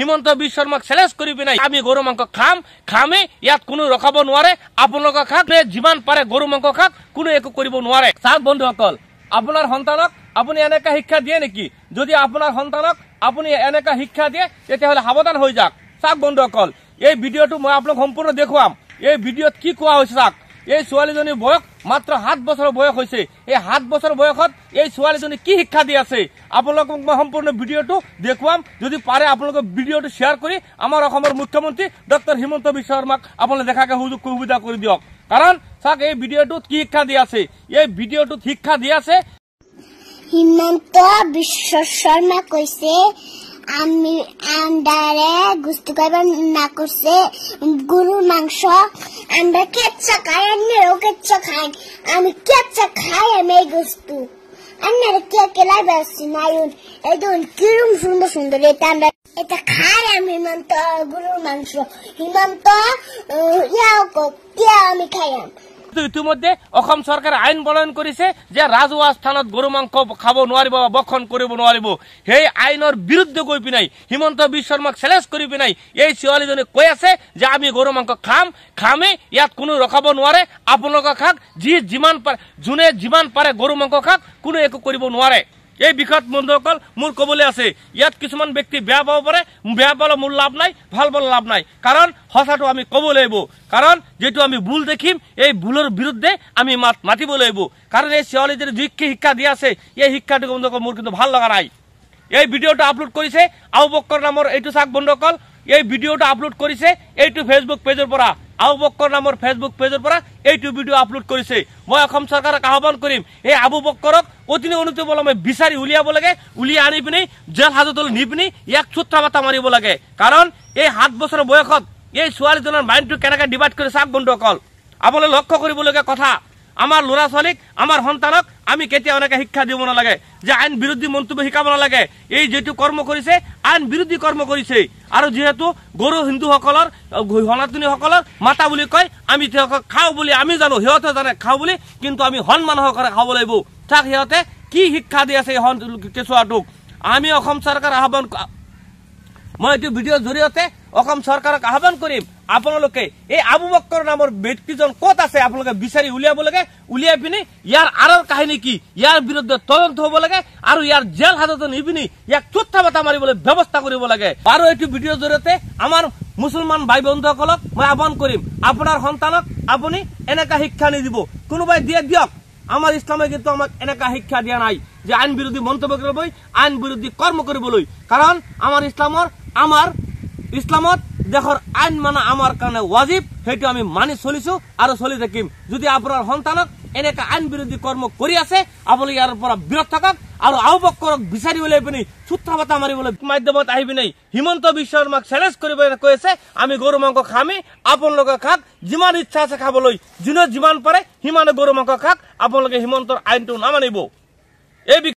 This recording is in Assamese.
হিমন্ত বিশ্ব শৰ্মাক চেলেঞ্জ কৰি পিনে আমি গৰু মাংস খামে ইয়াত কোনো ৰখাব নোৱাৰে আপোনালোকে খাক যিমান পাৰে গৰু মাংস খাক কোনো একো কৰিব নোৱাৰে চাওক বন্ধুসকল আপোনাৰ সন্তানক আপুনি এনেকা শিক্ষা দিয়ে নেকি যদি আপোনাৰ সন্তানক আপুনি এনেকা শিক্ষা দিয়ে তেতিয়াহলে সাৱধান হৈ যাওক চাওক বন্ধুসকল এই ভিডিঅটো মই আপোনাক সম্পূৰ্ণ দেখুৱাম এই ভিডিঅত কি কোৱা হৈছে চাওক এই ছোৱালীজনীৰ বয়স মাত্ৰ 7 বছৰ বয়স হৈছে এই 7 বছৰ বয়সত এই ছোৱালীজনী কি শিক্ষা দি আছে আপোনালোকক মই সম্পূৰ্ণ ভিডিঅটো দেখুৱাম যদি পাৰে আপোনালোক ভিডিঅটো শেয়াৰ কৰি আমাৰ অসমৰ মুখ্যমন্ত্ৰী ডক্টৰ হিমন্ত বিশ্ব শৰ্মাক আপোনালোকে দেখাকে সুবিধা কৰি দিয়ক কাৰণ চাওক এই ভিডিঅটোত কি শিক্ষা দি আছে এই ভিডিঅটোত শিক্ষা দি আছে হিমন্ত বিশ্ব শৰ্মা কৈছে আমি আন্ডারে গুস্তি খাইবার না করছে গরুর মাংস আমরা কেচ্চা খাই আন্নারও কেচ্চা খাই আমি কেচ্চা খাই আমি এই গুস্তু আন্নারে কে কেলাই বেশি নাইন এই দেখুন কিরম সুন্দর সুন্দর এটা খাই আমি হিমন্ত গরুর মাংস হিমন্ত আমি খাই ইতিমধ্যে অসম চৰকাৰে আইন বলয়ন কৰিছে যে ৰাজহুৱা স্থানত গৰু মাংস খাব নোৱাৰিব বা ভক্ষণ কৰিব নোৱাৰিব সেই আইনৰ বিৰুদ্ধে গৈ পিনাই হিমন্ত বিশ্ব শৰ্মাক চেলেঞ্জ কৰি পিনাই এই ছোৱালীজনী কৈ আছে যে আমি গৰু মাংস খামে ইয়াত কোনো ৰখাব নোৱাৰে আপোনালোকে খাক যোনে যিমান পাৰে গৰু মাংস খাক কোনো একো কৰিব নোৱাৰে এই বিষয়ত বন্ধুসকল মোৰ কবলৈ আছে ইয়াত কিছুমান ব্যক্তি বেয়া পাব পাৰে বেয়া পালে মোৰ লাভ নাই ভাল পালে লাভ নাই কাৰণ হসাটো আমি কব লাগিব কাৰণ যেটো আমি ভুল দেখিম এই ভুলৰ বিৰুদ্ধে আমি মাতিব লাগিব কাৰণ এই ছোৱালীজনী যি শিক্ষা দি আছে এই শিক্ষাটো বন্ধুসকল মোৰ কিন্তু ভাল লগা নাই এই ভিডিওটো আপলোড কৰিছে আবু বক্কৰ নামৰ এইটো চাক বন্ধুসকল এই ভিডিওটো আপলোড কৰিছে এইটো ফেসবুক পেজৰ পৰা আবু বক্কৰ নামৰ ফেসবুক পেজৰ পৰা এইটো ভিডিও আপলোড কৰিছে মই অসম চৰকাৰক আহ্বান কৰিম এই আবু বক্কৰক অতিনি অনুতি বলমে বিচাৰি উলিয়াব লাগে উলিয়া আনি পিনে জেল হাজতল নি পিনে এক ছুত্ৰা বাতা মাৰিব লাগে কাৰণ এই 7 বছৰ বয়সত এই ছোৱালীজনৰ মাইন্ডটো কেনেকৈ ডিভাইড কৰি চাক বন্ধুসকল আপোনালোকে লক্ষ্য কৰিবলগীয়া কথা আমাৰ লৰা ছোৱালীক আমাৰ সন্তানক আমি কেতিয়া এনেকা শিক্ষা দিব নালাগে যে আইন বিৰোধী মন্তব্য শিকাব নালাগে এই যেটো কৰ্ম কৰিছে আইন বিৰোধী কৰ্ম কৰিছে আৰু যেহেতু গৰু হিন্দুসকলৰ সনাতনীসকলৰ মাতা বুলি কয় আমি তেওঁলোকক খাও বুলি আমি জানো হিয়তে জানে খাও বুলি কিন্তু আমি সন্মান সহকাৰে খাব লাগিব তাক হিয়তে কি শিক্ষা দি আছে কেঁচুৱাটোক আমি অসম চৰকাৰ আহ্বান মই এইটো ভিডিঅ'ৰ জৰিয়তে অসম চৰকাৰক আহ্বান কৰিম আপোনালোকে এই আবু বক্কৰ নামৰ ব্যক্তিজন ক'ত আছে আপোনালোকে বিচাৰি উলিয়াব লাগে উলিয়াই পিনে ইয়াৰ আৰৰ কাহিনী কি ইয়াৰ বিৰুদ্ধে তদন্ত হ'ব লাগে আৰু ইয়াৰ জেল হাজত নিপিনি ইয়াক চুত্তা বাতা মাৰিবলৈ ব্যৱস্থা কৰিব লাগে আৰু এইটো ভিডিঅ'ৰ জৰিয়তে আমাৰ মুছলমান ভাই বন্ধুসকলক মই আহ্বান কৰিম আপোনাৰ সন্তানক আপুনি এনেকা শিক্ষা নিদিব কোনোবাই দিয়ে দিয়ক আমাৰ ইছলামে কিন্তু আমাক এনেকা শিক্ষা দিয়া নাই যে আইন বিৰোধী মন্তব্য কৰিবলৈ আইন বিৰোধী কৰ্ম কৰিবলৈ কাৰণ আমাৰ ইছলামত দেশৰ আইন মানা আমাৰ কাৰণে ওয়াজিব সেইটো আমি মানি চলিছো আৰু চলি থাকিম যদি আপোনাৰ সন্তানক এনেকা আইন বিৰোধী কৰ্ম কৰি আছে আপুনি ইয়াৰ পৰা বিৰত থাকক আৰু আবু বক্কৰক বিচাৰি উলিয়াই পিনে ছুত্ৰা বাতা মাৰিবলৈ মাধ্যমত আহি পিনে হিমন্ত বিশ্ব শৰ্মাক চেলেঞ্জ কৰিবলৈ কৈছে আমি গৰু মাংস খামে আপোনালোকে খাক যিমান ইচ্ছা আছে খাবলৈ যোনে যিমান পাৰে সিমানে গৰু মাংস খাক আপোনালোকে হিমন্তৰ আইনটো নামানিব এই